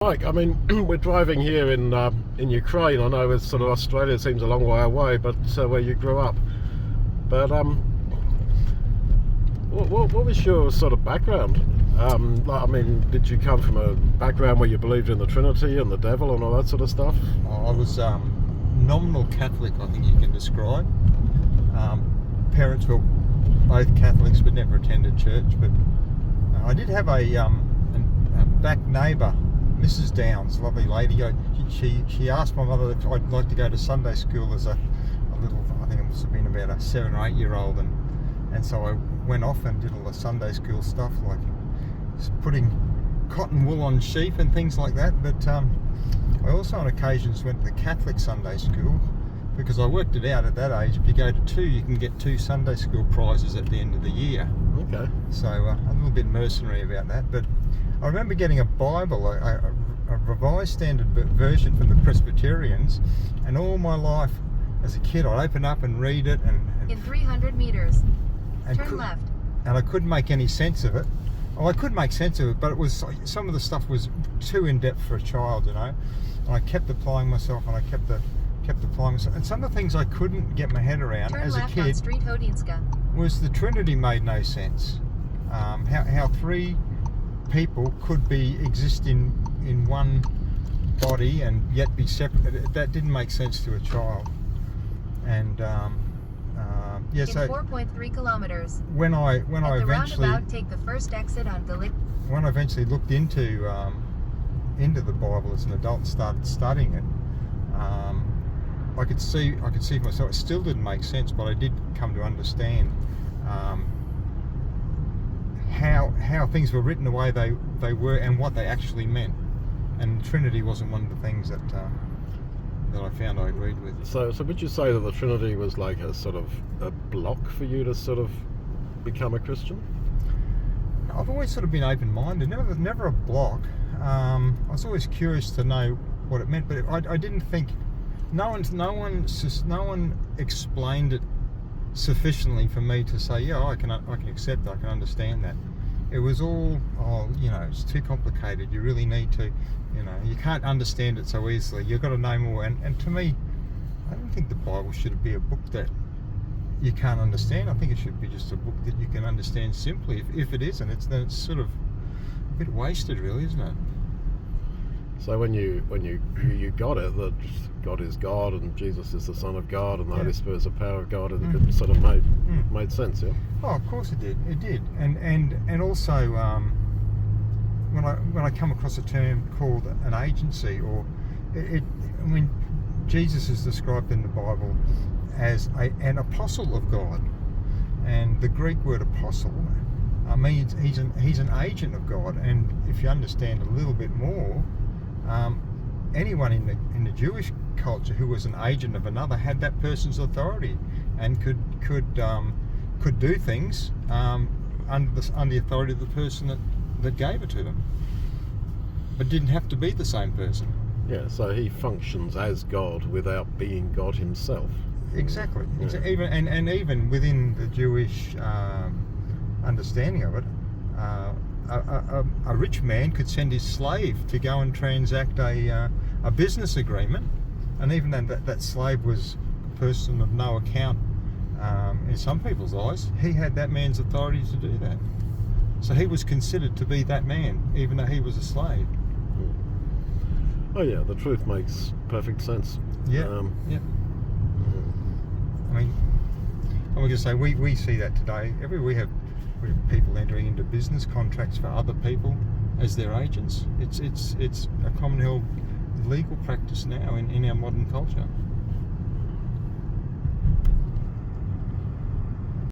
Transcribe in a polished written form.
Mike, I mean, we're driving here in Ukraine. I know it's sort of Australia seems a long way away, but where you grew up. But what was your sort of background? I mean, did you come from a background where you believed in the Trinity and the devil and all that sort of stuff? I was nominal Catholic, I think you can describe. Parents were both Catholics but never attended church. But I did have a back neighbour, Mrs. Downs, lovely lady. She asked my mother if I'd like to go to Sunday school as a little, I think it must have been about a 7 or 8 year old, and so I went off and did all the Sunday school stuff, like putting cotton wool on sheep and things like that. But I also on occasions went to the Catholic Sunday school, because I worked it out at that age. If you go to 2, you can get 2 Sunday school prizes at the end of the year. Okay. So a little bit mercenary about that. But I remember getting a Bible, a revised standard version from the Presbyterians, and all my life as a kid I'd open up and read it and in 300 meters, turn left. And I couldn't make any sense of it. Oh, I could make sense of it, but it was, some of the stuff was too in-depth for a child, you know. And I kept applying myself, and I kept applying myself. And some of the things I couldn't get my head around turn as a left kid on Street Hodinska. was the Trinity made no sense. How 3 people could be exist in one body and yet be separate. That didn't make sense to a child. And yeah, in so 4.3 kilometers. when I At the eventually roundabout, take the first exit on Delic. when I eventually looked into the Bible as an adult and started studying it, I could see for myself it still didn't make sense, but I did come to understand how things were written the way they were and what they actually meant. And Trinity wasn't one of the things that I found I agreed with. So would you say that the Trinity was like a sort of a block for you to sort of become a Christian? I've always sort of been open-minded, never a block. I was always curious to know what it meant, but I didn't think. No one explained it sufficiently for me to say, yeah, I can accept it, I can understand that. It was all, it's too complicated. You really need to, you can't understand it so easily. You've got to know more. And to me, I don't think the Bible should be a book that you can't understand. I think it should be just a book that you can understand simply. If it isn't, then it's sort of a bit wasted, really, isn't it? So when you got it, that God is God and Jesus is the Son of God and the Holy Spirit is the power of God, and it sort of made sense, yeah? Oh, of course it did. It did. And also when I come across a term called an agency, or Jesus is described in the Bible as an apostle of God, and the Greek word apostle means he's an agent of God. And if you understand a little bit more, anyone in the Jewish culture who was an agent of another had that person's authority and could do things under the authority of the person that gave it to them, but didn't have to be the same person. Yeah, so he functions as God without being God himself. Exactly. Yeah. Even within the Jewish understanding of it, a rich man could send his slave to go and transact a business agreement, and even then that slave was a person of no account in some people's eyes. He had that man's authority to do that, so he was considered to be that man, even though he was a slave. Oh yeah, the truth makes perfect sense. Yeah. Yeah. I mean, I'm going to say we see that today. We have people entering into business contracts for other people as their agents. It's a common held legal practice now in our modern culture.